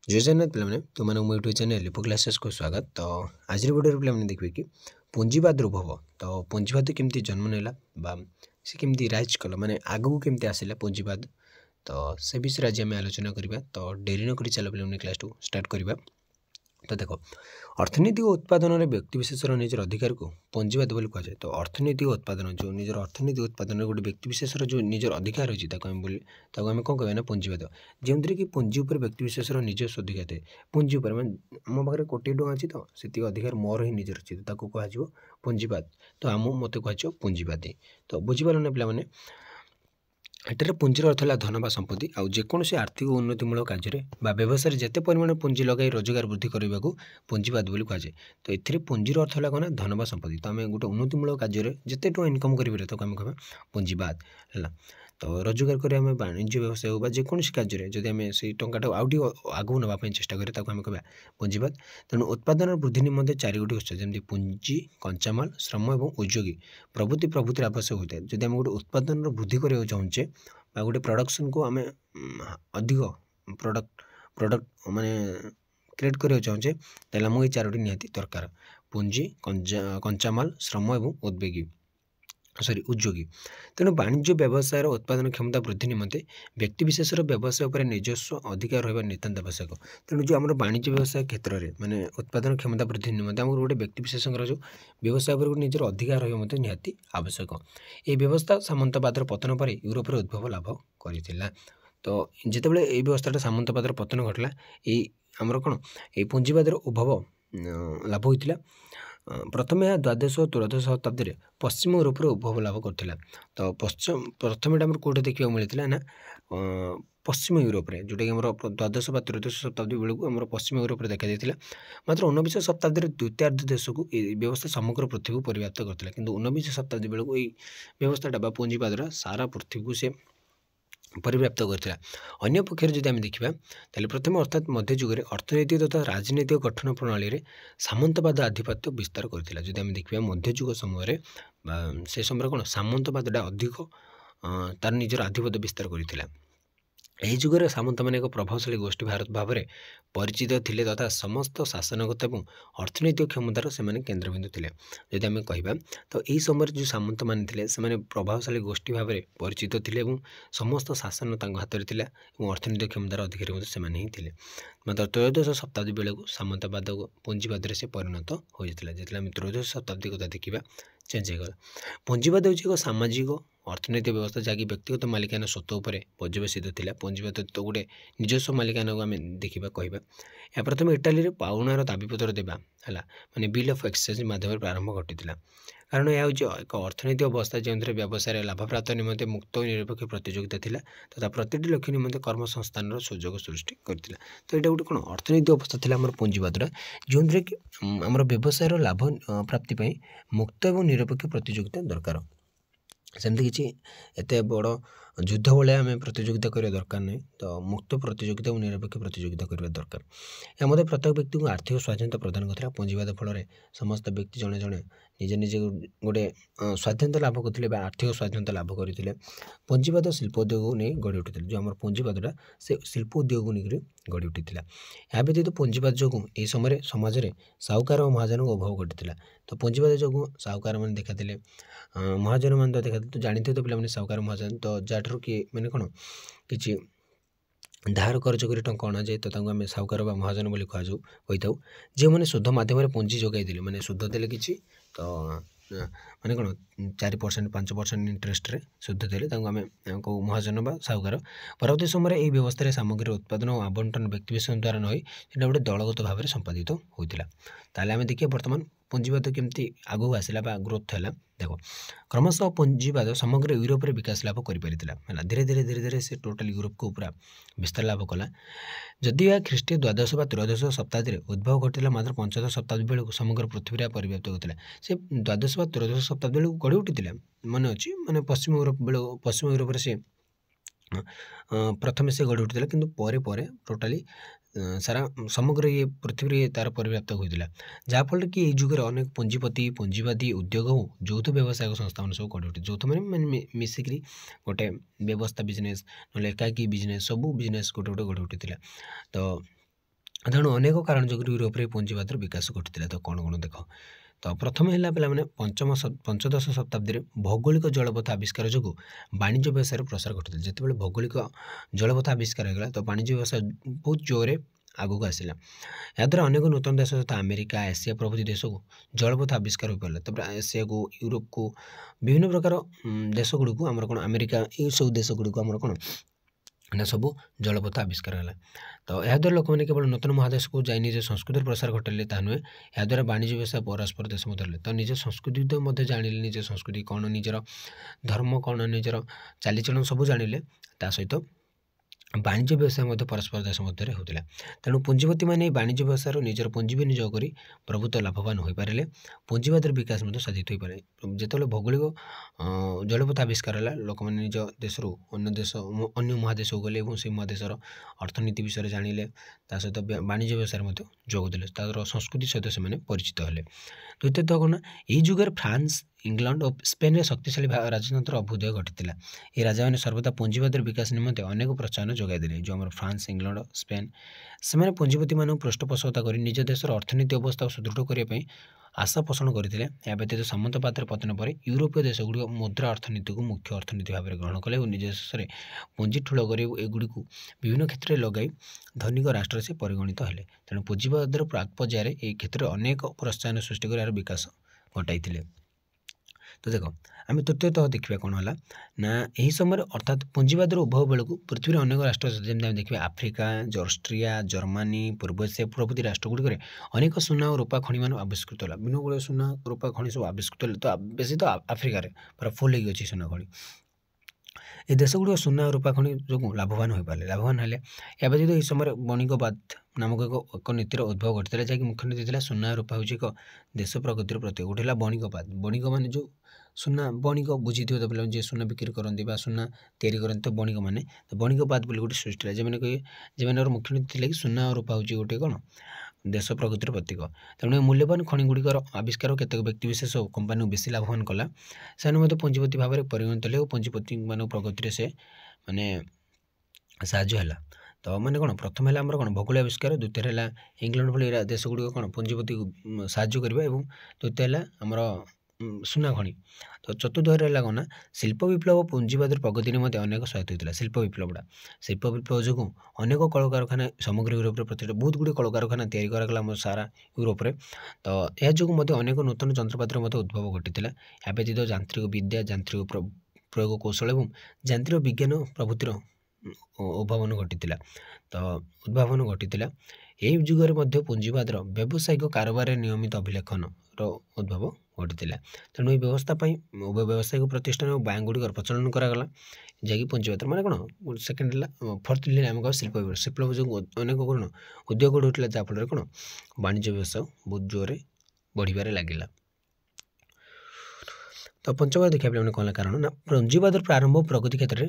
जय जगन्नाथ पे तुम मो यूट्यूब चैनल लिपो क्लासेस को स्वागत। तो आज वीडियो पे देखिए कि पुंजीवाद उद्भव। तो पुंजीवाद केमती जन्म नेला बा से केमती राइज कला माने आगु केमती आसिला पुंजीवाद। तो से विषय आज आम आलोचना करबा। तो डेरी न करी चलो पे क्लास टू स्टार्ट करबा। तो देखो अर्थनैतिक उत्पादन में व्यक्तिशेषर निजर अधिकार को पुंजीवाद बोली कहुए। तो अर्थनैतिक उत्पादन जो निजर अर्थनैतिक उत्पादन गोटे व्यक्तिशेषर जो निजर अधिकार अच्छी आम कौन कहना पुंजीवाद, जो कि पुंजी उपर व्यक्तिशेषर निजस्व अधिकार थाए। पुंजी उपर मो पाखे कोटी टଙ୍କା अच्छी तो से अधिकार मोर ही निजर अच्छी तो कह पुंजीवाद। तो आम मत कह पुंजीवादी। तो बुझीपार ना पे एटार पुंजीर अर्थ है धन बा संपत्ति आउ जेकोसी आर्थिक उन्नतिमूलक कार्य व्यवसाय जिते परिमाण पुंजी लगे रोजगार वृद्धि करने को पुंजीवाद बोली कहुए। तो ये पुंजीर अर्थ है कौन धन बा संपत्ति। तो आम गोटे उन्नतिमूलक कार्य जिते टଙ୍କା इनकम करेंगे तो आम कह पुंजीवाद है। तो रोजगार कर वाणिज्य व्यवसाय हो जेकोसी कार्य जब आम से टाटा आउट आगू नापी चेष्टा करें आम कह पुंजीवाद। तेणु उत्पादन वृद्धि निम्ते चारोटी उत्स जमी पुंजी, कंचामाल, श्रम और उद्योगी प्रभृति आवश्यक होता है। जब आम गोटे उत्पादन वृद्धि करने चाहूँचे गोटे प्रोडक्शन को आम अधिक प्रोडक्ट माने क्रिएट करने चाहूँचे तेल आमको ये चारोटी निहाती दरकार पुंजी, कंचामाल, श्रम और उद्योगी। तेणु वाणिज्य व्यवसाय उत्पादन क्षमता वृद्धि निमंते व्यक्तिशेषर व्यवसाय पर निजस्व अधिकार रहा नितांत आवश्यक। तेणु जो आम वाणिज्य व्यवसाय क्षेत्र में माने उत्पादन क्षमता वृद्धि निमंते आम गोटे व्यक्तिशेषर जो व्यवसाय पर निजर अधिकार रहा निहाती आवश्यक। ये व्यवस्था सामंतवादर पतन पर यूरोप उद्भव लाभ करथिला। तो जितेबाला ये व्यवस्था सामंतवादर पतन घटला ये आमर कौन ये पुंजीवादर उद्भव लाभ होता। प्रथम यह द्वादश और त्रयोदश शताब्दी में पश्चिम यूरोप उद्भव लाभ करथिला। तो प्रथम यहाँ कौटे देखा मिलता ना पश्चिम यूरोप में जोटा कि आम द्वादश बा त्रयोदश शताब्दी बेलू आम पश्चिम यूरोप देखा जाता। मात्र 19 शताब्दी द्वितीयार्ध देश को व्यवस्था समग्र पृथ्वी को परिव्याप्त करता। किंतु 19 शताब्दी बेलू ये व्यवस्था पुंजीवाद सारा पृथ्वी को से परिव्याप्त करथिला। अन्य पक्षर जब आम देखा तेल प्रथम अर्थात मध्य जुगे अर्थनैतिक तथा राजनैतिक गठन प्रणाली में सामंतवाद आधिपत्य विस्तार करथिला। जब आम देखा मध्य जुग समय से समय कौन सामंतवादा अधिक तार निजर आधिपत्य विस्तार करथिला। यही जुगे सामंत मैंने एक प्रभावशाली गोष्ठी भारत भाव में परिचित थे तथा समस्त शासनगत और अर्थनैतिक क्षमतार से केन्द्रबिंदु थे। जदि आम कह तो यही समय जो सामंत मैंने से प्रभावशाली गोष्ठी भाव में परिचित थे और समस्त शासन हाथ में था और अर्थनैतिक क्षमतार अधिकारी से ही थे। मात्र त्रयोदश शताब्दी बेलू सामंतवाद पुंजीवाद से परिणत होता। जिते आम त्रयोदश शताब्दी कथा देखा चेंज होगा। पुंजीवाद हूँ एक सामाजिक अर्थनैतिक व्यवस्था जहाँकि व्यक्तिगत मालिकाना स्वत्व उपर पर्यवेसित था। पुंजीवाद तो गोटे निजस्व मालिकाना को आम देखा कहवा या प्रथम इटाली पाउणार दाबीपत्र देवा है माने बिल ऑफ एक्सचेंज माध्यम प्रारंभ घटी। कारण यह हूँ एक अर्थनैतिक अवस्था जो व्यवसाय लाभ प्राप्त निमंते मुक्त और निरपेक्ष प्रतियोगिता था तथा प्रति लक्ष्य निमंते कर्मसंस्थान सुजोग सृष्टि करथिला। तो यहाँ गोटे कौन अर्थनैतिक अवस्था था आम पुंजीवाद जो कि आम व्यवसाय लाभ प्राप्ति मुक्त और निरपेक्ष प्रतियोगिता दरकार। सेमती किसी एत बड़ युद्ध भाया आम प्रतियोगिता करने दरकार नहीं। तो मुक्त प्रतियोगिता और निरपेक्ष प्रतियोगिता करने दरकार। यह मत प्रत्येक व्यक्ति को आर्थिक स्वाधीनता प्रदान करता। पुंजीवाद फल समस्त व्यक्ति जड़े जड़े निजे निजे गोटे स्वाधीनता लाभ करते आर्थिक स्वाधीनता लाभ करते। पुंजीवाद शिल्पोद्योग को नहीं गढ़ी उठी जो आम पुंजीवादा से शिल्पोद्योग को लेकर गढ़ी उठी। यह व्यतीत पुंजीवाद जो यह समय समाज में साहूकार और महाजन को अभाव घटी। तो पुंजीवाद जो साहूकार मैंने देखा महाजन मान तो देखा तो जानते तो पे साहूकार महाजन तो जहाँ किए मैंने कौन कि धार कर्ज कर टंका अणा जाए तो आम साहूकार महाजन बोली कही जो मैंने शुद्ध माध्यम पुंजी जोगाई मैंने शुद्ध देले कि तो माने कौन 4% 5% इंटरेस्ट रे शुद्ध देले आम महाजन बा साहूकार। परवर्ती समय यह व्यवस्था सामग्री उत्पादन और आवंटन व्यक्तिविशेष द्वारा नई गोटे दलगत भाव में संपादित होता। ताले आम देखिए बर्तमान पुंजीवाद केमती आगू आसला ग्रोथ है। देखो क्रमशः पुंजीवाद समग्र यूरोप में विकास लाभ कर धीरे धीरे धीरे धीरे से टोटाल यूरोप को पूरा विस्तार लाभ कला। जदि यह ख्रीष्टीय द्वादश बा त्रयोदश शताब्दी में उद्भव घटला मात्र पंचदश शताब्दी बेलू समग्र पृथ्वी परिव्याप्त होता। से द्वादश बा त्रयोदश शताब्दी बेलू गढ़ी उठी मन अच्छी माने पश्चिम यूरोप बेलू पश्चिम यूरोप से प्रथम से गढ़ी उठी किंतु परे टोटाली सारा समग्र ये पृथ्वी तार परिव्याप्त होता। जहाँफल कि ये जुगे अनेक पुंजीपति पुंजीवादी उद्योग हो यौथ व्यवसायिक संस्था सब गढ़ी उठे। यौथ मैंने मिसिक गोटे व्यवस्था बिजनेस ना एकाकी बिजनेस सबू बिजनेस गोटे गोटे गढ़ी उठी। तो ତେଣୁ ଅନେକ କାରଣ ଯୋଗୁଁ ୟୁରୋପରେ ପୁଞ୍ଜିବାଦର ବିକାଶ ଘଟିଥିଲା। ତ କ'ଣ କ'ଣ ଦେଖ। ତ ପ୍ରଥମେ ହେଲା ପିଲାମାନେ ପଞ୍ଚଦଶ ଶତାବ୍ଦୀରେ ଭୌଗୋଳିକ ଜଳପଥ ଆବିଷ୍କାର ଯୋଗୁଁ ବାଣିଜ୍ୟ ବ୍ୟବସାୟର ପ୍ରସାର ଘଟିଥିଲା। ଯେତେବେଳେ ଭୌଗୋଳିକ ଜଳପଥ ଆବିଷ୍କାର ହୋଇଗଲା ତ ବାଣିଜ୍ୟ ବ୍ୟବସାୟ ବହୁତ ଜୋରରେ ଆଗକୁ ଆସିଲା। ଏହାଦ୍ୱାରା ଅନେକ ନୂତନ ଦେଶ ଯଥା ଆମେରିକା, ଏସିଆ ପ୍ରଭୃତି ଦେଶକୁ ଜଳପଥ ଆବିଷ୍କାର ହୋଇପାରିଲା। ତାପରେ ଏସିଆକୁ, ୟୁରୋପକୁ, ବିଭିନ୍ନ ପ୍ରକାର ଦେଶଗୁଡ଼ିକୁ ଆମର କ'ଣ ଆମେରିକା ଏସବୁ ଦେଶଗୁଡ଼ିକୁ ଆମର କ'ଣ ନା ସବୁ ଜଳପଥ ଆବିଷ୍କାର ହେଲା। ତ ଏହାଦ୍ୱାରା ଲୋକମାନେ କେବଳ ନୂତନ ମହାଦେଶକୁ ଯାଇ ନିଜ ସଂସ୍କୃତିର ପ୍ରସାର ଘଟାଇଲେ ତାହା ନୁହେଁ, ଏହାଦ୍ୱାରା ବାଣିଜ୍ୟ ବ୍ୟବସାୟ ପରସ୍ପର ଦେଶ ମଧ୍ୟ ହେଲେ। ତ ନିଜ ସଂସ୍କୃତି ମଧ୍ୟ ଜାଣିଲେ, ନିଜ ସଂସ୍କୃତି କ'ଣ, ନିଜର ଧର୍ମ କ'ଣ, ନିଜର ଚାଲିଚଳନ ସବୁ ଜାଣିଲେ। ତା ସହିତ ବାଣିଜ୍ୟ ବ୍ୟବସାୟ ମଧ୍ୟ ପରସ୍ପର ଦେଶ ମଧ୍ୟରେ ହେଉଥିଲା। ତେଣୁ ପୁଞ୍ଜିପତିମାନେ ଏହି ବାଣିଜ୍ୟ ବ୍ୟବସାୟର ନିଜର ପୁଞ୍ଜି ବିନିଯୋଗ କରି ପ୍ରଭୁତ୍ୱ ଲାଭବାନ ହୋଇପାରିଲେ। ପୁଞ୍ଜିବାଦର ବିକାଶ ମଧ୍ୟ ସାଧିତ ହୋଇପାରେ। ଯେତେବେଳେ ଭୌଗୋଳିକ ଜଳପଥ ଆବିଷ୍କାର ହେଲା, ଲୋକମାନେ ନିଜ ଦେଶରୁ ଅନ୍ୟ ମହାଦେଶକୁ ଗଲେ ଏବଂ ସେହି ମହାଦେଶର ଅର୍ଥନୀତି ବିଷୟରେ ଜାଣିଲେ। ତା ସହିତ ବାଣିଜ୍ୟ ବ୍ୟବସାୟରେ ମଧ୍ୟ ଯୋଗ ଦେଲେ। ତାର ସଂସ୍କୃତି ସହିତ ସେମାନେ ପରିଚିତ ହେଲେ। ଦ୍ୱିତୀୟତଃ କ'ଣ, ଏହି ଯୁଗରେ ଫ୍ରାନ୍ସ, ଇଂଲଣ୍ଡ ଓ ସ୍ପେନ୍ରେ ଶକ୍ତିଶାଳୀ ରାଜତନ୍ତ୍ର ଅଭ୍ୟୁଦୟ ଘଟିଥିଲା। ଏହି ରାଜାମାନେ ସର୍ବଦା ପୁଞ୍ଜିବାଦର ବିକାଶ ନିମନ୍ତେ ଅନେକ ପ୍ରୋତ୍ସାହନ ଯୋଗାଇ ଦେଲେ। ଯେଉଁ ଆମର ଫ୍ରାନ୍ସ, ଇଂଲଣ୍ଡ, ସ୍ପେନ୍, ସେମାନେ ପୁଞ୍ଜିପତିମାନଙ୍କୁ ପୃଷ୍ଠପୋଷକତା କରି ନିଜ ଦେଶର ଅର୍ଥନୀତି ଅବସ୍ଥାକୁ ସୁଦୃଢ଼ କରିବା ପାଇଁ ଆଶା ପୋଷଣ କରିଥିଲେ। ଏହା ବ୍ୟତୀତ ସାମନ୍ତବାଦର ପତନ ପରେ ୟୁରୋପୀୟ ଦେଶଗୁଡ଼ିକ ମୁଦ୍ରା ଅର୍ଥନୀତିକୁ ମୁଖ୍ୟ ଅର୍ଥନୀତି ଭାବରେ ଗ୍ରହଣ କଲେ ଓ ନିଜ ଦେଶରେ ପୁଞ୍ଜି ଠୁଳ କରି ଏଗୁଡ଼ିକୁ ବିଭିନ୍ନ କ୍ଷେତ୍ରରେ ଲଗାଇ ଧନିକ ରାଷ୍ଟ୍ରରେ ସେ ପରିଗଣିତ ହେଲେ। ତେଣୁ ପୁଞ୍ଜିବାଦର ପ୍ରାକ୍ ପର୍ଯ୍ୟାୟରେ ଏହି କ୍ଷେତ୍ରରେ ଅନେକ ପ୍ରୋତ୍ସାହନ ସୃଷ୍ଟି କରି ଏହାର ବିକାଶ ଘଟାଇଥିଲେ। ତ ଦେଖ, ଆମେ ତୃତୀୟତଃ ଦେଖିବା କ'ଣ ହେଲା ନା, ଏହି ସମୟରେ ଅର୍ଥାତ୍ ପୁଞ୍ଜିବାଦର ଉଦ୍ଭବ ବେଳକୁ ପୃଥିବୀର ଅନେକ ରାଷ୍ଟ୍ର, ଯେମିତି ଆମେ ଦେଖିବା ଆଫ୍ରିକା, ଅଷ୍ଟ୍ରିଆ, ଜର୍ମାନୀ, ପୂର୍ବ ଏସିଆ ପ୍ରଭୃତି ରାଷ୍ଟ୍ରଗୁଡ଼ିକରେ ଅନେକ ସୁନା ଓ ରୂପା ଖଣିମାନ ଆବିଷ୍କୃତ ହେଲା। ବିଭିନ୍ନ ଗୁଡ଼ିଏ ସୁନା ରୂପା ଖଣି ସବୁ ଆବିଷ୍କୃତ ହେଲେ। ତ ବେଶୀ ତ ଆଫ୍ରିକାରେ ପୁରା ଫୁଲ୍ ହେଇକି ଅଛି ସୁନା ଖଣି। ଏ ଦେଶଗୁଡ଼ିକ ସୁନା ଓ ରୂପା ଖଣି ଯୋଗୁଁ ଲାଭବାନ ହୋଇପାରିଲେ। ଲାଭବାନ ହେଲେ। ଏହା ବ୍ୟତୀତ ଏହି ସମୟରେ ବଣିକବାଦ ନାମକ ଏକ ନୀତିର ଉଦ୍ଭବ ଘଟିଥିଲା, ଯାହାକି ମୁଖ୍ୟ ନୀତି ଥିଲା ସୁନା ରୂପା ହେଉଛି ଏକ ଦେଶ ପ୍ରଗତିର ପ୍ରତୀକ। ଗୋଟେ ହେଲା ବଣିକବାଦ। ବଣିକ ମାନେ ଯେଉଁ ସୁନା ବଣିକ ବୁଝିଥିବେ ତ ପିଲାମାନେ, ଯିଏ ସୁନା ବିକ୍ରି କରନ୍ତି ବା ସୁନା ତିଆରି କରନ୍ତି, ତ ବଣିକମାନେ, ତ ବଣିକବାଦ ବୋଲି ଗୋଟେ ସୃଷ୍ଟି ହେଲା। ଯେମାନଙ୍କର ମୁଖ୍ୟ ନୀତି ଥିଲା କି ସୁନା ଓ ରୂପା ହେଉଛି ଗୋଟେ କ'ଣ ଦେଶ ପ୍ରଗତିର ପ୍ରତୀକ। ତେଣୁ ଏ ମୂଲ୍ୟବାନ ଖଣିଗୁଡ଼ିକର ଆବିଷ୍କାର କେତେକ ବ୍ୟକ୍ତିବିଶେଷ ଓ କମ୍ପାନୀକୁ ବେଶୀ ଲାଭବାନ କଲା। ସେମାନେ ମଧ୍ୟ ପୁଞ୍ଜିପତି ଭାବରେ ପରିଗଣିତ ହେଲେ ଓ ପୁଞ୍ଜିପତିମାନଙ୍କ ପ୍ରଗତିରେ ସେ ମାନେ ସାହାଯ୍ୟ ହେଲା। ତ ମାନେ କ'ଣ, ପ୍ରଥମ ହେଲା ଆମର କ'ଣ ଭୌଗୋଳିକ ଆବିଷ୍କାର, ଦ୍ୱିତୀୟ ହେଲା ଇଂଲଣ୍ଡ ଭଳି ଦେଶଗୁଡ଼ିକ କ'ଣ ପୁଞ୍ଜିପତିକୁ ସାହାଯ୍ୟ କରିବା, ଏବଂ ତୃତୀୟ ହେଲା ଆମର ସୁନା ଖଣି। ତ ଚତୁର୍ଥରେ ହେଲା କ'ଣ ନା ଶିଳ୍ପ ବିପ୍ଳବ ପୁଞ୍ଜିବାଦର ପ୍ରଗତି ନିମନ୍ତେ ଅନେକ ସହାୟତା ହୋଇଥିଲା। ଶିଳ୍ପ ବିପ୍ଳବ ଯୋଗୁଁ ଅନେକ କଳକାରଖାନା ସମଗ୍ର ୟୁରୋପରେ ପ୍ରତିଷ୍ଠା, ବହୁତ ଗୁଡ଼ିଏ କଳକାରଖାନା ତିଆରି କରାଗଲା ଆମ ସାରା ୟୁରୋପରେ। ତ ଏହା ଯୋଗୁଁ ମଧ୍ୟ ଅନେକ ନୂତନ ଯନ୍ତ୍ରପାତିର ମଧ୍ୟ ଉଦ୍ଭବ ଘଟିଥିଲା। ଏହା ବ୍ୟତୀତ ଯାନ୍ତ୍ରିକ ବିଦ୍ୟା, ଯାନ୍ତ୍ରିକ ପ୍ରୟୋଗ କୌଶଳ ଏବଂ ଯାନ୍ତ୍ରିକ ବିଜ୍ଞାନ ପ୍ରଭୃତିର ଉଦ୍ଭାବନ ଘଟିଥିଲା। ଏହି ଯୁଗରେ ମଧ୍ୟ ପୁଞ୍ଜିବାଦର ବ୍ୟବସାୟିକ କାରବାରରେ ନିୟମିତ ଅଭିଲେଖନର ଉଦ୍ଭବ ଘଟିଥିଲା। ତେଣୁ ଏହି ବ୍ୟବସ୍ଥା ପାଇଁ ଉଭୟ ବ୍ୟବସାୟିକ ପ୍ରତିଷ୍ଠାନ ଓ ବ୍ୟାଙ୍କଗୁଡ଼ିକର ପ୍ରଚଳନ କରାଗଲା, ଯାହାକି ପୁଞ୍ଜିବାଦର ମାନେ କ'ଣ। ସେକେଣ୍ଡ ହେଲା ଫୋର୍ଥ ହେଲା ଆମେ କହିବା ଶିଳ୍ପ ବିପ୍ଳବ। ଶିଳ୍ପ ଯୋଗୁଁ ଅନେକ କ'ଣ ଉଦ୍ୟୋଗ ଗଢ଼ି ଉଠିଲା, ଯାହାଫଳରେ କ'ଣ ବାଣିଜ୍ୟ ବ୍ୟବସାୟ ବହୁତ ଜୋରରେ ବଢ଼ିବାରେ ଲାଗିଲା। ତ ପଞ୍ଚମ ଦେଖିବା ପିଲାମାନେ କ'ଣ ହେଲା କାରଣ ନା, ପୁଞ୍ଜିବାଦର ପ୍ରାରମ୍ଭ ଓ ପ୍ରଗତି କ୍ଷେତ୍ରରେ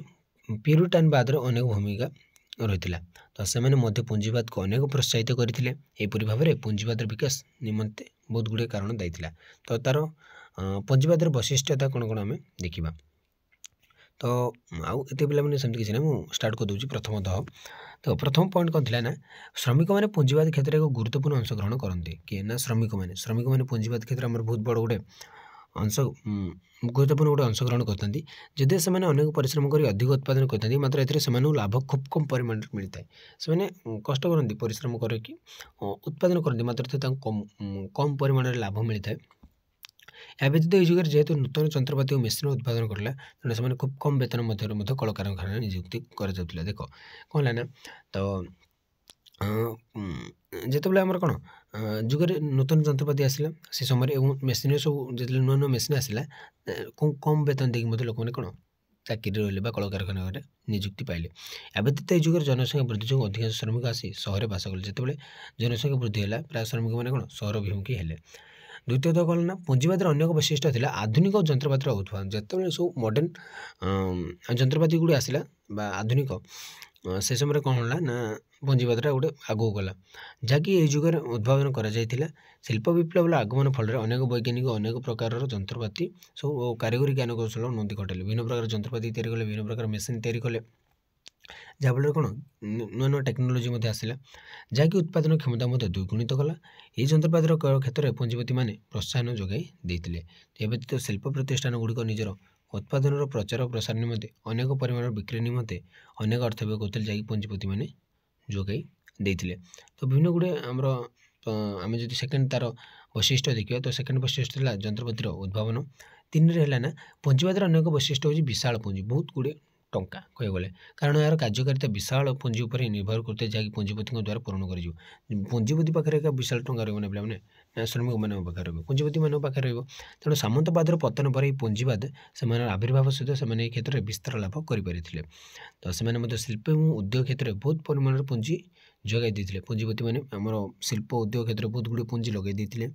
ପ୍ୟୁରିଟାନବାଦର ଅନେକ ଭୂମିକା ରହିଥିଲା। ତ ସେମାନେ ମଧ୍ୟ ପୁଞ୍ଜିବାଦକୁ ଅନେକ ପ୍ରୋତ୍ସାହିତ କରିଥିଲେ। ଏହିପରି ଭାବରେ ପୁଞ୍ଜିବାଦର ବିକାଶ ନିମନ୍ତେ ବହୁତ ଗୁଡ଼ିଏ କାରଣ ଦାୟୀ। ତ ତାର ପୁଞ୍ଜିବାଦର ବୈଶିଷ୍ଟ୍ୟତା କ'ଣ କ'ଣ ଆମେ ଦେଖିବା। ତ ଆଉ ଏତେ ପିଲାମାନେ ସେମିତି କିଛି ନାହିଁ, ମୁଁ ଷ୍ଟାର୍ଟ କରିଦେଉଛି। ତ ପ୍ରଥମ ପଏଣ୍ଟ କ'ଣ ଥିଲା ନା, ଶ୍ରମିକମାନେ ପୁଞ୍ଜିବାଦ କ୍ଷେତ୍ରରେ ଏକ ଗୁରୁତ୍ୱପୂର୍ଣ୍ଣ ଅଂଶଗ୍ରହଣ କରନ୍ତି। କିଏ ନା ଶ୍ରମିକମାନେ ପୁଞ୍ଜିବାଦ କ୍ଷେତ୍ରରେ ଆମର ବହୁତ ବଡ଼ ଗୋଟେ ଗୁରୁତ୍ୱପୂର୍ଣ୍ଣ ଗୋଟେ ଅଂଶଗ୍ରହଣ କରିଥାନ୍ତି। ଯଦି ସେମାନେ ଅନେକ ପରିଶ୍ରମ କରି ଅଧିକ ଉତ୍ପାଦନ କରିଥାନ୍ତି, ମାତ୍ର ଏଥିରେ ସେମାନଙ୍କୁ ଲାଭ ଖୁବ୍ କମ୍ ପରିମାଣରେ ମିଳିଥାଏ। ସେମାନେ କଷ୍ଟ କରନ୍ତି, ପରିଶ୍ରମ କରିକି ଉତ୍ପାଦନ କରନ୍ତି, ମାତ୍ର ଏଥିରେ ତାଙ୍କୁ କମ୍ ପରିମାଣରେ ଲାଭ ମିଳିଥାଏ। ଏହା ବ୍ୟତୀତ ଏହି ଯୁଗରେ ଯେହେତୁ ନୂତନ ଯନ୍ତ୍ରପାତି ଓ ମେସିନ୍ ଉତ୍ପାଦନ କରିଲା, ତେଣୁ ସେମାନେ ଖୁବ୍ କମ୍ ବେତନ ମଧ୍ୟରେ ମଧ୍ୟ କଳକାରଖାନାରେ ନିଯୁକ୍ତି କରାଯାଉଥିଲା। ଦେଖ କ'ଣ ହେଲା ନା, ତ ଯେତେବେଳେ ଆମର କ'ଣ ଯୁଗରେ ନୂତନ ଯନ୍ତ୍ରପାତି ଆସିଲା ସେ ସମୟରେ, ଏବଂ ମେସିନ୍ରେ ସବୁ ଯେତେବେଳେ ନୂଆ ମେସିନ୍ ଆସିଲା, କମ୍ ବେତନ ଦେଇକି ମଧ୍ୟ ଲୋକମାନେ କ'ଣ ଚାକିରିରେ ରହିଲେ ବା କଳକାରଖାନାରେ ନିଯୁକ୍ତି ପାଇଲେ। ଏହା ବ୍ୟତୀତ ଏହି ଯୁଗରେ ଜନସଂଖ୍ୟା ବୃଦ୍ଧି ଯୋଗୁଁ ଅଧିକାଂଶ ଶ୍ରମିକ ଆସି ସହରରେ ବାସ କଲେ। ଯେତେବେଳେ ଜନସଂଖ୍ୟା ବୃଦ୍ଧି ହେଲା, ପ୍ରାୟ ଶ୍ରମିକମାନେ କ'ଣ ସହର ଅଭିମୁଖୀ ହେଲେ। ଦ୍ୱିତୀୟତଃ କ'ଣ ନା, ପୁଞ୍ଜିବାଦର ଅନ୍ୟ ଏକ ବୈଶିଷ୍ଟ୍ୟ ଥିଲା ଆଧୁନିକ ଯନ୍ତ୍ରପାତିର ଉଦ୍ଭାବନ। ଯେତେବେଳେ ସବୁ ମଡ଼ର୍ଣ୍ଣ ଯନ୍ତ୍ରପାତି ଗୁଡ଼ିଏ ଆସିଲା ବା ଆଧୁନିକ, ସେ ସମୟରେ କ'ଣ ହେଲା ନା ପୁଞ୍ଜିବାଦଟା ଗୋଟେ ଆଗକୁ ଗଲା, ଯାହାକି ଏହି ଯୁଗରେ ଉଦ୍ଭାବନ କରାଯାଇଥିଲା। ଶିଳ୍ପ ବିପ୍ଳବର ଆଗମନ ଫଳରେ ଅନେକ ବୈଜ୍ଞାନିକ ଅନେକ ପ୍ରକାରର ଯନ୍ତ୍ରପାତି ସବୁ କାରିଗରୀ ଜ୍ଞାନ କୌଶଳ ଉନ୍ନତି ଘଟାଇଲେ। ବିଭିନ୍ନ ପ୍ରକାର ଯନ୍ତ୍ରପାତି ତିଆରି କଲେ, ବିଭିନ୍ନ ପ୍ରକାର ମେସିନ୍ ତିଆରି କଲେ। ଯାହାଫଳରେ କ'ଣ ନୂଆ ନୂଆ ଟେକ୍ନୋଲୋଜି ମଧ୍ୟ ଆସିଲା, ଯାହାକି ଉତ୍ପାଦନ କ୍ଷମତା ମଧ୍ୟ ଦ୍ୱିଗୁଣିତ କଲା। ଏହି ଯନ୍ତ୍ରପାତିର କ୍ଷେତ୍ରରେ ପୁଞ୍ଜିପତିମାନେ ପ୍ରୋତ୍ସାହନ ଯୋଗାଇ ଦେଇଥିଲେ। ଏ ବ୍ୟତୀତ ଶିଳ୍ପ ପ୍ରତିଷ୍ଠାନଗୁଡ଼ିକ ନିଜର ଉତ୍ପାଦନର ପ୍ରଚାର ଓ ପ୍ରସାର ନିମନ୍ତେ ଅନେକ ପରିମାଣର ବିକ୍ରି ନିମନ୍ତେ ଅନେକ ଅର୍ଥ ବ୍ୟୟ କରୁଥିଲେ, ଯାହାକି ପୁଞ୍ଜିପତିମାନେ ଯୋଗାଇ ଦେଇଥିଲେ। ତ ବିଭିନ୍ନ ଗୁଡ଼ିଏ ଆମର ଆମେ ଯଦି ସେକେଣ୍ଡ ତା'ର ବୈଶିଷ୍ଟ୍ୟ ଦେଖିବା, ତ ସେକେଣ୍ଡ ବୈଶିଷ୍ଟ୍ୟ ଥିଲା ଯନ୍ତ୍ରପାତିର ଉଦ୍ଭାବନ। 3ରେ ହେଲା ନା ପୁଞ୍ଜିବାଦର ଅନେକ ବୈଶିଷ୍ଟ୍ୟ ହେଉଛି ବିଶାଳ ପୁଞ୍ଜି, ବହୁତ ଗୁଡ଼ିଏ ଟଙ୍କା କହିବାକୁ ଗଲେ, କାରଣ ଏହାର କାର୍ଯ୍ୟକାରିତା ବିଶାଳ ପୁଞ୍ଜି ଉପରେ ନିର୍ଭର କରୁଥାଏ, ଯାହାକି ପୁଞ୍ଜିପତିଙ୍କ ଦ୍ୱାରା ପୂରଣ କରାଯିବ। ପୁଞ୍ଜିପତି ପାଖରେ ଏକ ବିଶାଳ ଟଙ୍କା ରହିବ ନା ପିଲାମାନେ, ନା ଶ୍ରମିକମାନଙ୍କ ପାଖରେ ରହିବ, ପୁଞ୍ଜିପତିମାନଙ୍କ ପାଖରେ ରହିବ। ତେଣୁ ସାମନ୍ତବାଦର ପତନ ପରେ ଏହି ପୁଞ୍ଜିବାଦ ସେମାନଙ୍କର ଆବିର୍ଭାବ ସହିତ ସେମାନେ ଏହି କ୍ଷେତ୍ରରେ ବିସ୍ତାର ଲାଭ କରିପାରିଥିଲେ। ତ ସେମାନେ ମଧ୍ୟ ଶିଳ୍ପ ଏବଂ ଉଦ୍ୟୋଗ କ୍ଷେତ୍ରରେ ବହୁତ ପରିମାଣର ପୁଞ୍ଜି ଯୋଗାଇ ଦେଇଥିଲେ। ପୁଞ୍ଜିପତିମାନେ ଆମର ଶିଳ୍ପ ଉଦ୍ୟୋଗ କ୍ଷେତ୍ରରେ ବହୁତ ଗୁଡ଼ିଏ ପୁଞ୍ଜି ଲଗାଇ ଦେଇଥିଲେ।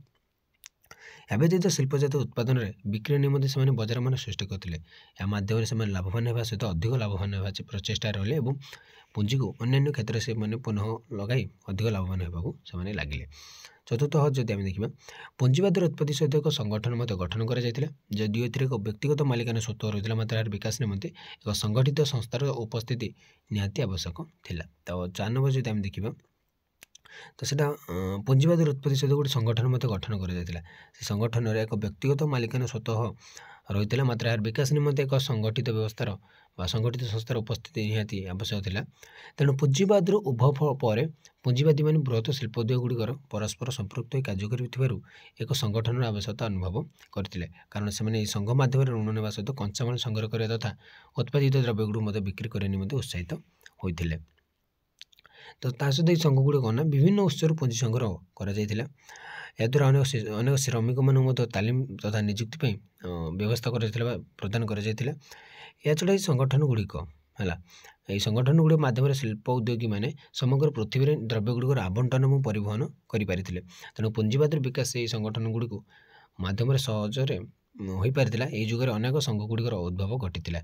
ଏହା ବ୍ୟତୀତ ଶିଳ୍ପଜାତ ଉତ୍ପାଦନରେ ବିକ୍ରୟ ନିମନ୍ତେ ସେମାନେ ବଜାରମାନ ସୃଷ୍ଟି କରିଥିଲେ। ଏହା ମାଧ୍ୟମରେ ସେମାନେ ଲାଭବାନ ହେବା ସହିତ ଅଧିକ ଲାଭବାନ ହେବା ପ୍ରଚେଷ୍ଟାରେ ରହିଲେ ଏବଂ ପୁଞ୍ଜିକୁ ଅନ୍ୟାନ୍ୟ କ୍ଷେତ୍ରରେ ସେମାନେ ପୁନଃ ଲଗାଇ ଅଧିକ ଲାଭବାନ ହେବାକୁ ସେମାନେ ଲାଗିଲେ। ଚତୁର୍ଥ ଯଦି ଆମେ ଦେଖିବା, ପୁଞ୍ଜିବାଦର ଉତ୍ପତ୍ତି ସହିତ ଏକ ସଂଗଠନ ମଧ୍ୟ ଗଠନ କରାଯାଇଥିଲା, ଯଦିଓ ଏଥିରେ ଏକ ବ୍ୟକ୍ତିଗତ ମାଲିକାନା ସ୍ୱତ୍ୱ ରହିଥିଲା, ମାତ୍ର ଏହାର ବିକାଶ ନିମନ୍ତେ ଏକ ସଂଗଠିତ ସଂସ୍ଥାର ଉପସ୍ଥିତି ନିହାତି ଆବଶ୍ୟକ ଥିଲା। ତ 4 ନମ୍ବର ଯଦି ଆମେ ଦେଖିବା, ତ ସେଇଟା ପୁଞ୍ଜିବାଦର ଉତ୍ପତ୍ତି ସହିତ ଗୋଟେ ସଂଗଠନ ମଧ୍ୟ ଗଠନ କରାଯାଇଥିଲା। ସେ ସଂଗଠନରେ ଏକ ବ୍ୟକ୍ତିଗତ ମାଲିକାନା ସ୍ୱତ୍ୱ ରହିଥିଲା, ମାତ୍ର ଏହାର ବିକାଶ ନିମନ୍ତେ ଏକ ସଂଗଠିତ ବ୍ୟବସ୍ଥାର ବା ସଂଗଠିତ ସଂସ୍ଥାର ଉପସ୍ଥିତି ନିହାତି ଆବଶ୍ୟକ ଥିଲା। ତେଣୁ ପୁଞ୍ଜିବାଦର ଉଦ୍ଭବ ପରେ ପୁଞ୍ଜିବାଦୀମାନେ ବୃହତ ଶିଳ୍ପ ଉଦ୍ୟୋଗ ଗୁଡ଼ିକର ପରସ୍ପର ସମ୍ପୃକ୍ତ ହୋଇ କାର୍ଯ୍ୟ କରୁଥିବାରୁ ଏକ ସଂଗଠନର ଆବଶ୍ୟକତା ଅନୁଭବ କରିଥିଲେ, କାରଣ ସେମାନେ ଏହି ସଂଘ ମାଧ୍ୟମରେ ଋଣ ନେବା ସହିତ କଞ୍ଚାମାଲ ସଂଗ୍ରହ କରିବା ତଥା ଉତ୍ପାଦିତ ଦ୍ରବ୍ୟଗୁଡ଼ିକୁ ମଧ୍ୟ ବିକ୍ରି କରିବା ନିମନ୍ତେ ଉତ୍ସାହିତ ହୋଇଥିଲେ। ତ ତା ସହିତ ଏହି ସଂଘଗୁଡ଼ିକ କ'ଣ ନା ବିଭିନ୍ନ ଉତ୍ସରୁ ପୁଞ୍ଜି ସଂଗ୍ରହ କରାଯାଇଥିଲା। ଏହାଦ୍ୱାରା ଅନେକ ଶ୍ରମିକମାନଙ୍କୁ ମଧ୍ୟ ତାଲିମ ତଥା ନିଯୁକ୍ତି ପାଇଁ ବ୍ୟବସ୍ଥା କରାଯାଇଥିଲା ବା ପ୍ରଦାନ କରାଯାଇଥିଲା। ଏହାଛଡ଼ା ଏହି ସଂଗଠନ ଗୁଡ଼ିକ ହେଲା, ଏହି ସଂଗଠନ ଗୁଡ଼ିକ ମାଧ୍ୟମରେ ଶିଳ୍ପ ଉଦ୍ୟୋଗୀମାନେ ସମଗ୍ର ପୃଥିବୀରେ ଦ୍ରବ୍ୟଗୁଡ଼ିକର ଆବଣ୍ଟନ ଏବଂ ପରିବହନ କରିପାରିଥିଲେ। ତେଣୁ ପୁଞ୍ଜିବାଦର ବିକାଶ ଏହି ସଂଗଠନ ଗୁଡ଼ିକୁ ମାଧ୍ୟମରେ ସହଜରେ ହୋଇପାରିଥିଲା। ଏହି ଯୁଗରେ ଅନେକ ସଂଘଗୁଡ଼ିକର ଉଦ୍ଭବ ଘଟିଥିଲା।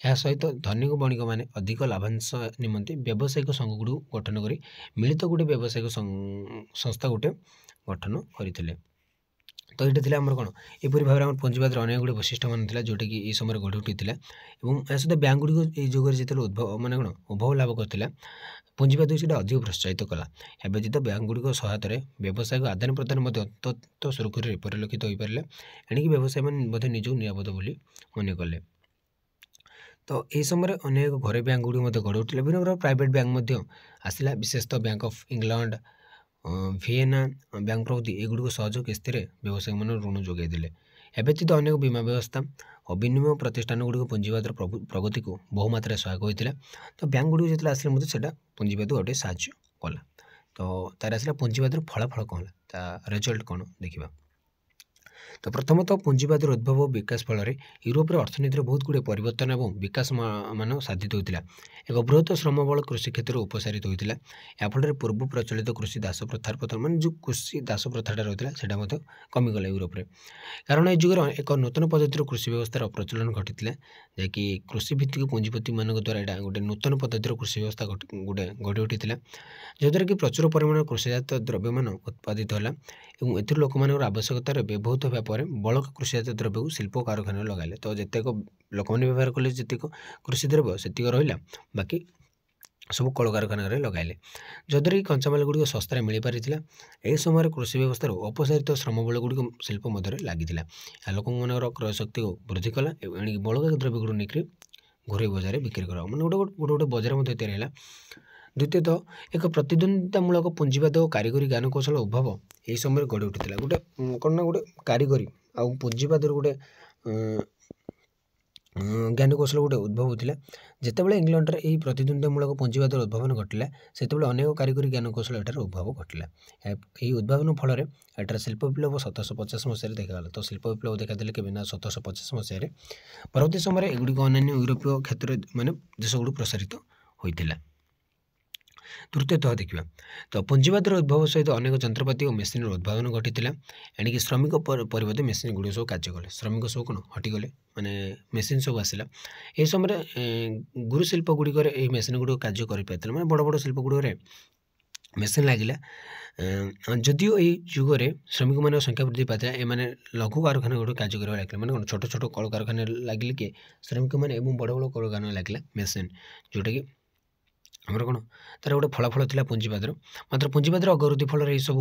ଏହା ସହିତ ଧନୀ ବଣିକମାନେ ଅଧିକ ଲାଭାଂଶ ନିମନ୍ତେ ବ୍ୟବସାୟିକ ସଂଘଗୁଡ଼ିକୁ ଗଠନ କରି ମିଳିତ ଗୋଟେ ବ୍ୟବସାୟିକ ସଂସ୍ଥା ଗୋଟେ ଗଠନ କରିଥିଲେ। ତ ଏଇଟା ଥିଲା ଆମର କ'ଣ, ଏପରି ଭାବରେ ଆମର ପୁଞ୍ଜିବାଦର ଅନେକ ଗୁଡ଼ିଏ ବୈଶିଷ୍ଟ୍ୟ ମାନ ଥିଲା, ଯେଉଁଟାକି ଏହି ସମୟରେ ଗଢ଼ି ଉଠିଥିଲା। ଏବଂ ଏହା ସହିତ ବ୍ୟାଙ୍କ ଗୁଡ଼ିକ ଏହି ଯୁଗରେ ଯେତେବେଳେ ଉଦ୍ଭବ ଲାଭ କରିଥିଲା, ପୁଞ୍ଜିବାଦକୁ ସେଇଟା ଅଧିକ ପ୍ରୋତ୍ସାହିତ କଲା। ଏହା ବ୍ୟତୀତ ବ୍ୟାଙ୍କ ଗୁଡ଼ିକ ସହାୟତାରେ ବ୍ୟବସାୟିକ ଆଦାନ ପ୍ରଦାନ ମଧ୍ୟ ଅତ୍ୟନ୍ତ ସୁରୁଖୁରୁରେ ପରିଲକ୍ଷିତ ହୋଇପାରିଲା। ଏଣିକି ବ୍ୟବସାୟୀମାନେ ମଧ୍ୟ ନିଜକୁ ନିରାପଦ ବୋଲି ମନେ କଲେ। ତ ଏହି ସମୟରେ ଅନେକ ଘରୋଇ ବ୍ୟାଙ୍କ ଗୁଡ଼ିକ ମଧ୍ୟ ଗଢ଼ି ଉଠିଲା। ବିଭିନ୍ନ ପ୍ରକାର ପ୍ରାଇଭେଟ୍ ବ୍ୟାଙ୍କ ମଧ୍ୟ ଆସିଲା, ବିଶେଷତଃ bank of England, Vienna bank ପ୍ରଭୃତି ଏଗୁଡ଼ିକୁ ସହଜ କିସ୍ତିରେ ବ୍ୟବସାୟୀମାନଙ୍କୁ ଋଣ ଯୋଗାଇ ଦେଲେ। ଏହା ବ୍ୟତୀତ ଅନେକ ବୀମା ବ୍ୟବସ୍ଥା ଓ ବିନିମୟ ପ୍ରତିଷ୍ଠାନ ଗୁଡ଼ିକ ପୁଞ୍ଜିବାଦର ପ୍ରଗତିକୁ ବହୁ ମାତ୍ରାରେ ସହାୟକ ହୋଇଥିଲା। ତ ବ୍ୟାଙ୍କ ଗୁଡ଼ିକ ଯେତେବେଳେ ଆସିଲେ ମଧ୍ୟ ସେଇଟା ପୁଞ୍ଜିବାଦକୁ ଗୋଟେ ସାହାଯ୍ୟ କଲା। ତ ତାର ଆସିଲା ପୁଞ୍ଜିବାଦର ଫଳାଫଳ କ'ଣ ହେଲା, ତା ରେଜଲ୍ଟ କ'ଣ ଦେଖିବା। ତ ପ୍ରଥମତଃ ପୁଞ୍ଜିବାଦର ଉଦ୍ଭବ ଓ ବିକାଶ ଫଳରେ ୟୁରୋପରେ ଅର୍ଥନୀତିରେ ବହୁତ ଗୁଡ଼ିଏ ପରିବର୍ତ୍ତନ ଏବଂ ବିକାଶ ମାନ ସାଧିତ ହୋଇଥିଲା। ଏକ ବୃହତ ଶ୍ରମବଳ କୃଷି କ୍ଷେତ୍ରରେ ଉପସାରିତ ହୋଇଥିଲା। ଏହାଫଳରେ ପୂର୍ବ ପ୍ରଚଳିତ କୃଷି ଦାସ ପ୍ରଥାର ମାନେ ଯେଉଁ କୃଷି ଦାସ ପ୍ରଥାଟା ରହିଥିଲା ସେଇଟା ମଧ୍ୟ କମିଗଲା ୟୁରୋପରେ, କାରଣ ଏହି ଯୁଗରେ ଏକ ନୂତନ ପଦ୍ଧତିର କୃଷି ବ୍ୟବସ୍ଥାର ପ୍ରଚଳନ ଘଟିଥିଲା, ଯାହାକି କୃଷି ଭିତ୍ତିକ ପୁଞ୍ଜିପତିମାନଙ୍କ ଦ୍ୱାରା ଏଇଟା ଗୋଟେ ନୂତନ ପଦ୍ଧତିର କୃଷି ବ୍ୟବସ୍ଥା ଗୋଟେ ଗଢ଼ି ଉଠିଥିଲା, ଯାହାଦ୍ୱାରା କି ପ୍ରଚୁର ପରିମାଣର କୃଷିଜାତ ଦ୍ରବ୍ୟମାନ ଉତ୍ପାଦିତ ହେଲା ଏବଂ ଏଥିରୁ ଲୋକମାନଙ୍କର ଆବଶ୍ୟକତାରେ ବ୍ୟବହୃତ ହେବା ପରେ ବଳକା କୃଷିଜାତ ଦ୍ରବ୍ୟକୁ ଶିଳ୍ପ କାରଖାନାରେ ଲଗାଇଲେ। ତ ଯେତେକ ଲୋକମାନେ ବ୍ୟବହାର କଲେ ଯେତିକ କୃଷି ଦ୍ରବ୍ୟ ସେତିକ ରହିଲା, ବାକି ସବୁ କଳକାରଖାନାରେ ଲଗାଇଲେ, ଯଦ୍ୱାରା କି କଞ୍ଚାମାଲ ଗୁଡ଼ିକ ଶସ୍ତାରେ ମିଳିପାରିଥିଲା। ଏହି ସମୟରେ କୃଷି ବ୍ୟବସ୍ଥାର ଅପସାରିତ ଶ୍ରମବଳ ଗୁଡ଼ିକ ଶିଳ୍ପ ମଧ୍ୟରେ ଲାଗିଥିଲା। ଏହା ଲୋକମାନଙ୍କର କ୍ରୟ ଶକ୍ତିକୁ ବୃଦ୍ଧି କଲା ଏବଂ ଏଣିକି ବଳକା ଦ୍ରବ୍ୟଗୁଡ଼ିକୁ ନେଇକରି ଘରୋଇ ବଜାରରେ ବିକ୍ରି କରା, ମାନେ ଗୋଟେ ବଜାର ମଧ୍ୟ ତିଆରି ହେଲା। ଦ୍ୱିତୀୟତଃ ଏକ ପ୍ରତିଦ୍ୱନ୍ଦିତାମୂଳକ ପୁଞ୍ଜିବାଦ ଓ କାରିଗରୀ ଜ୍ଞାନ କୌଶଳ ଉଦ୍ଭବ ଏହି ସମୟରେ ଗଢ଼ି ଉଠିଥିଲା। ଗୋଟେ କ'ଣ ନା ଗୋଟେ କାରିଗରୀ ଆଉ ପୁଞ୍ଜିବାଦର ଗୋଟେ ଜ୍ଞାନ କୌଶଳ ଗୋଟେ ଉଦ୍ଭବ ହୋଇଥିଲା। ଯେତେବେଳେ ଇଂଲଣ୍ଡରେ ଏହି ପ୍ରତିଦ୍ୱନ୍ଦିତାମୂଳକ ପୁଞ୍ଜିବାଦର ଉଦ୍ଭାବନ ଘଟିଲା, ସେତେବେଳେ ଅନେକ କାରିଗରୀ ଜ୍ଞାନ କୌଶଳ ଏଠାରେ ଉଦ୍ଭବ ଘଟିଲା। ଏହି ଉଦ୍ଭାବନ ଫଳରେ ଏଠାରେ ଶିଳ୍ପ ବିପ୍ଳବ 1750 ମସିହାରେ ଦେଖାଗଲା। ତ ଶିଳ୍ପ ବିପ୍ଳବ ଦେଖାଦେଲେ କେବେ ନା 1750 ମସିହାରେ। ପରବର୍ତ୍ତୀ ସମୟରେ ଏଗୁଡ଼ିକ ଅନ୍ୟାନ୍ୟ ୟୁରୋପୀୟ କ୍ଷେତ୍ରରେ ମାନେ ଦେଶଗୁଡ଼ିକୁ ପ୍ରସାରିତ ହୋଇଥିଲା। ତୃତୀୟତଃ ଦେଖିବା, ତ ପୁଞ୍ଜିବାଦର ଉଦ୍ଭବ ସହିତ ଅନେକ ଯନ୍ତ୍ରପାତି ଓ ମେସିନର ଉଦ୍ଭାବନ ଘଟିଥିଲା। ଏଣିକି ଶ୍ରମିକ ପରିବର୍ତ୍ତେ ମେସିନ ଗୁଡ଼ିକ ସବୁ କାର୍ଯ୍ୟ କଲେ, ଶ୍ରମିକ ସବୁ କ'ଣ ହଟିଗଲେ, ମାନେ ମେସିନ ସବୁ ଆସିଲା। ଏହି ସମୟରେ ଗୁରୁ ଶିଳ୍ପ ଗୁଡ଼ିକରେ ଏହି ମେସିନ ଗୁଡ଼ିକ କାର୍ଯ୍ୟ କରିପାରିଥିଲା, ମାନେ ବଡ଼ ବଡ଼ ଶିଳ୍ପ ଗୁଡ଼ିକରେ ମେସିନ ଲାଗିଲା। ଯଦିଓ ଏହି ଯୁଗରେ ଶ୍ରମିକମାନଙ୍କ ସଂଖ୍ୟା ବୃଦ୍ଧି ପାଇଥିଲା, ଏମାନେ ଲଘୁ କାରଖାନା ଗୁଡ଼ିକ କାର୍ଯ୍ୟ କରିବା ଲାଗିଲା, ମାନେ କ'ଣ ଛୋଟ ଛୋଟ କଳକାରଖାନାରେ ଲାଗିଲେ କି ଶ୍ରମିକମାନେ ଏବଂ ବଡ଼ ବଡ଼ କଳକାରଖାନାରେ ଲାଗିଲା ମେସିନ, ଯେଉଁଟାକି आमर कौन तार गोटे फलाफल था पुंजीवादर मात्र पुंजीवादर अग्रगति फल सब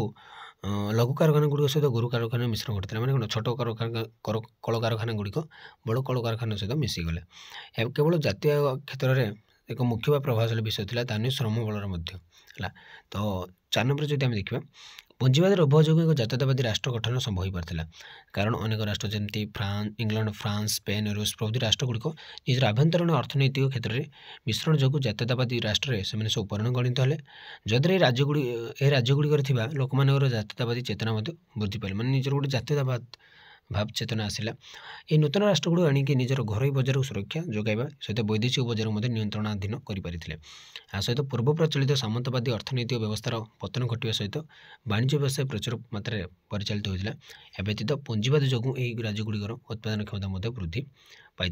लघु कारखाना गुड़िक सहित गुरु कारखाना मिश्रण घटी मैंने कौन छोट कल कारखाना गुड़िक बड़ कल कारखाना सहित मिसीगले केवल जातीय क्षेत्र में एक मुख्य व प्रभावशाली विषय था तानी श्रम बलर है। तो 4 नंबर जब आम देखा पुंजीवाद उभय जो एक जातीयतावादी राष्ट्र गठन संभव हो पार्थिला कारण अनेक राष्ट्र जमी इंग्लैंड फ्रांस स्पेन रूस प्रभृति राष्ट्रगुड़िक निजर आभ्यंतरीण अर्थनैतिक क्षेत्र में मिश्रण जो जातीयतावादी राष्ट्र से सब परिगणित हेले जद्वारा राज्यगुड़िक लोक जातीयतावादी चेतना वृद्धि पाइले मैंने निजर गोटे जातीयतावाद भाव चेतना आसला ये नूतन राष्ट्रगुड़ आणिकी निजर घर बजार सुरक्षा जोगाइबा सहित वैदेशिक बजार नियंत्रणाधीन करें आ सहित पूर्व प्रचलित सामंतवादी अर्थनैतिक व्यवस्थार पतन घटवा सहित वाणिज्य व्यवसाय प्रचुर मात्रा परिचालित होता है। व्यतीत पुंजीवाद जो राज्यगुड़िकर उत्पादन क्षमता वृद्धि पाई।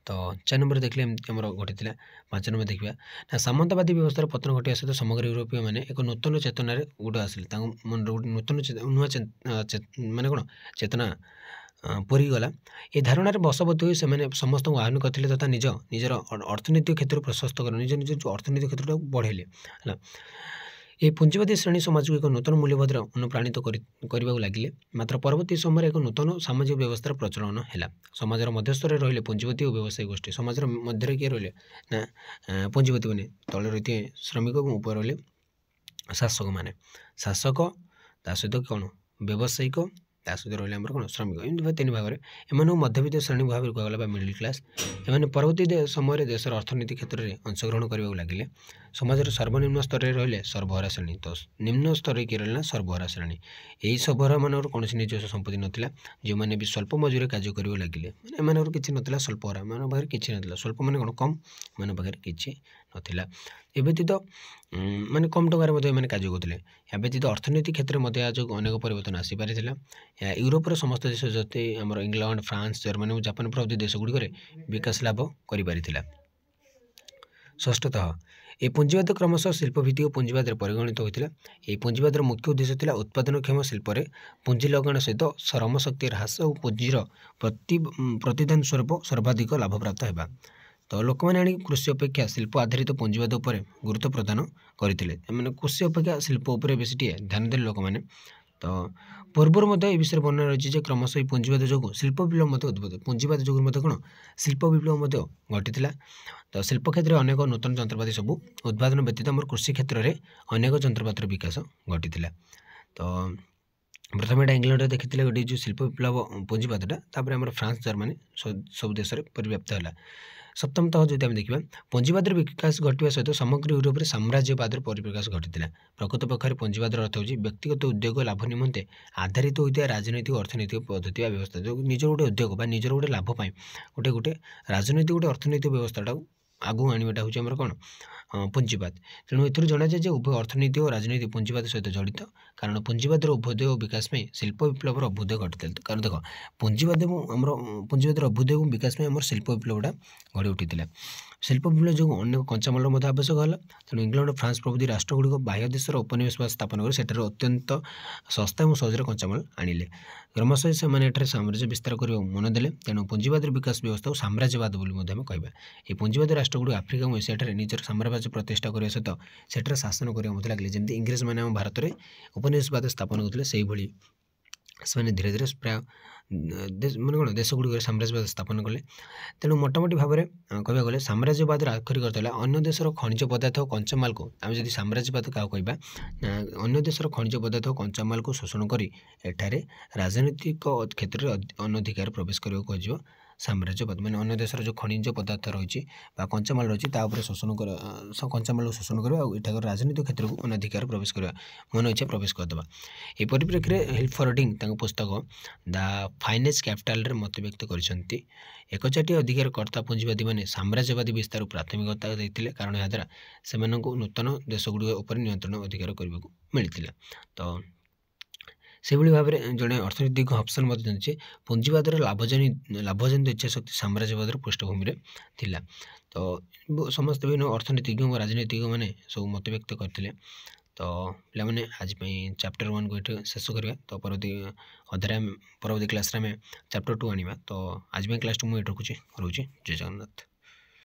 तो 4 नंबर देखले आमर घटी 5 नंबर देखा ना सामंतवादी व्यवस्थार पतन घटा सहित समग्र यूरोपीय मैंने एक नूतन चेतना गोटे आसिले मन नूतन नुआ माने कौन चेतना पूरीगला ये धारणार बशवर्ती हुई से समस्त आह्वान करते तथा निजर अर्थनैतिक क्षेत्र प्रशस्त कर निज निज जो अर्थनैतिक क्षेत्र बढ़ेले है। ये पुंजीवादी श्रेणी समाज को एक नूतन मूल्यबोधर अनुप्राणित करने लगे मात्र परवर्ती समय एक नूतन सामाजिक व्यवस्थार प्रचलन है। समाजर मध्यस्तर रही पुंजीवादी और व्यवसायी गोष्ठी समाजर मध्य किए रही ना पुंजीवादी मैंने तले रही श्रमिक और ऊपर रही शासक मैंने शासक ता सहित कौन व्यावसायिक ता सहित रही कौन श्रमिक एमती 3 भाग में एम मध्यवित्त श्रेणी भाव में कहला मिडिल क्लास एम परवर्ती समय देशर अर्थनैतिक क्षेत्र में अंशग्रहण करने लगे समाजर सर्वनिम्न स्तर में रही सर्वहारा श्रेणी तो निम्न स्तर किए रही सर्वहारा श्रेणी यही सर्वहारा मान कौन निजस्व संपत्ति नाला जो मैंने भी स्वल्प मजूरी कार्य करने लगे एम किसी नाला स्वल्पहारा मान पाखे किसी ना स्वल्प मैंने कौन कम मान पाखे किसी नाला एव्यतीत माने कम टकर कार्य करते या व्यतीत अर्थनैतिक क्षेत्र में जो अनेक परिवर्तन आसीपारी यूरोपर समस्त देश जति आम इंग्लैंड फ्रांस जर्मनी और जापान प्रभृति देशगुड़िक विकास लाभ कर। षष्ठतः ये पुंजीवाद क्रमशः शिल्पभित्तिक पुंजीवाद परिगणित होता है। पुंजीवाद मुख्य उद्देश्य था उत्पादनक्षम शिल्प पुंजी लगाण सहित श्रम शक्ति ह्रास और पुंजीर प्रतिदान स्वरूप सर्वाधिक लाभ प्राप्त होगा। तो लोक मैंने आनी कृषि अपेक्षा शिल्प आधारित पुंजीवाद उपर गुरुत्व प्रदान करते कृषि अपेक्षा शिल्प उपर बेस ध्यान देले लोक मैंने। तो पूर्वर विषय वर्णना रही क्रमशः पुंजीवाद जो शिल्प विप्लव उद्भूत पुंजीवाद जो कौन शिल्प विप्लव घटी। तो शिल्प क्षेत्र में अनेक नूतन जंत्रपाति सब उत्पादन व्यतीत आम कृषि क्षेत्र में अनेक जंत्रपातिर विकास घटी। तो प्रथम यहाँ इंग्लैंड देखी गोटे जो शिल्प विप्लव पुंजीवादटा आम फ्रांस जर्मनी सब देश में परिव्याप्त है। सप्तमतः जो आम देखा पुंजीवाद विकास घटवा सहित समग्र यूरोप में साम्राज्यवाद परिप्रकाश घटी। प्रकृत पक्षर पुंजीवाद अर्थ हो व्यक्तिगत उद्योग लाभ निमंते आधारित होता राजनैतिक अर्थनैतिक पद्धति व्यवस्था जो निजर गोटे उद्योग निजर गोटे लाभ गोटे गोटे राजनैतिक गोटे अर्थनैतिक व्यवस्था आगू आनवाटा हूँ कौन पुंजीवाद। तेणु एथुर जना जाए उभय अर्थनीति और राजनीति पुंजीवाद सहित जड़ित कारण पुंजीवाद अभ्युदय और विकास में शिल्प विप्लव अभ्युदय घटी। कारण देख पुंजीवाद आम पुंजीवाद अभ्युदय और विकास में आम शिल्प विप्लवटा गढ़ी उठी। शिल्प विप्लव जो अनेक कंचामाल आवश्यक है। तेणु इंग्लैंड फ्रांस प्रभृति राष्ट्रगुड़िक बाह्य देशर उपनिवेश स्थापन कर सेठार अत्यंत सस्ता और सहजरे कंचामाल आनिले क्रमशः से साम्राज्य विस्तार करने मन देले। तेणु पुंजीवाद विकास व्यवस्था और साम्राज्यवाद कहवा ये पुंजीवाद राष्ट्रगुड़ आफ्रिका और एशिया निजर साम्राज्य प्रतिष्ठा करने सहित सेठार शासन करने लगे जमी इंग्रेज मैंने आम भारत में उपनिवेशवाद स्थापन करते से धीरे धीरे प्राय मैंने कौन देशगुड़िक साम्राज्यवाद स्थापन कले। तेणु मोटामोटी भाव में कह गले साम्राज्यवाद आखिरी करता अन्य देशर खनिज पदार्थ और कंचामाल को आम जब साम्राज्यवाद क्या कहवा अन्य देशर खनिज पदार्थ और कंचामाल को शोषण कर एठारे राजनीतिक क्षेत्र में अनधिकार प्रवेश करने को खोज साम्राज्यवाद मैंने अन्य देशर जो खनिज पदार्थ रही कंचामाल रही शोषण कर कंचामाल शोषण करवा और राजनीतिक क्षेत्र को अनधिकार प्रवेश करवा मन इच्छा प्रवेश करदेवा। ये परिप्रेक्षी में हिल्फर्डिंग पुस्तक द फाइनेंस कैपिटल मत व्यक्त कर एकचाटिया अधिकारकर्ता पुंजीवादी मैंने साम्राज्यवादी विस्तार प्राथमिकता देते कारण याद्वारा से नूतन देशगुड़िक उपर नियंत्रण अधिकार करने को मिलता। तो से भाव में जड़े अर्थनैतिक हब्सन मत पुंजीवादर लाभजनित इच्छाशक्ति साम्राज्यवाद पृष्ठभूमि में थिला। तो समस्त विभिन्न अर्थनीतिज्ञ और राजनीतिज्ञ मैंने सब मत व्यक्त करते। तो पे आज चैप्टर 1 को ये शेष करवा। तो परवर्ती अध्याय परवर्ती क्लास में चैप्टर 2 आनिबा। तो आज क्लास 2 मुझे रखुची रोचे जय जगन्नाथ।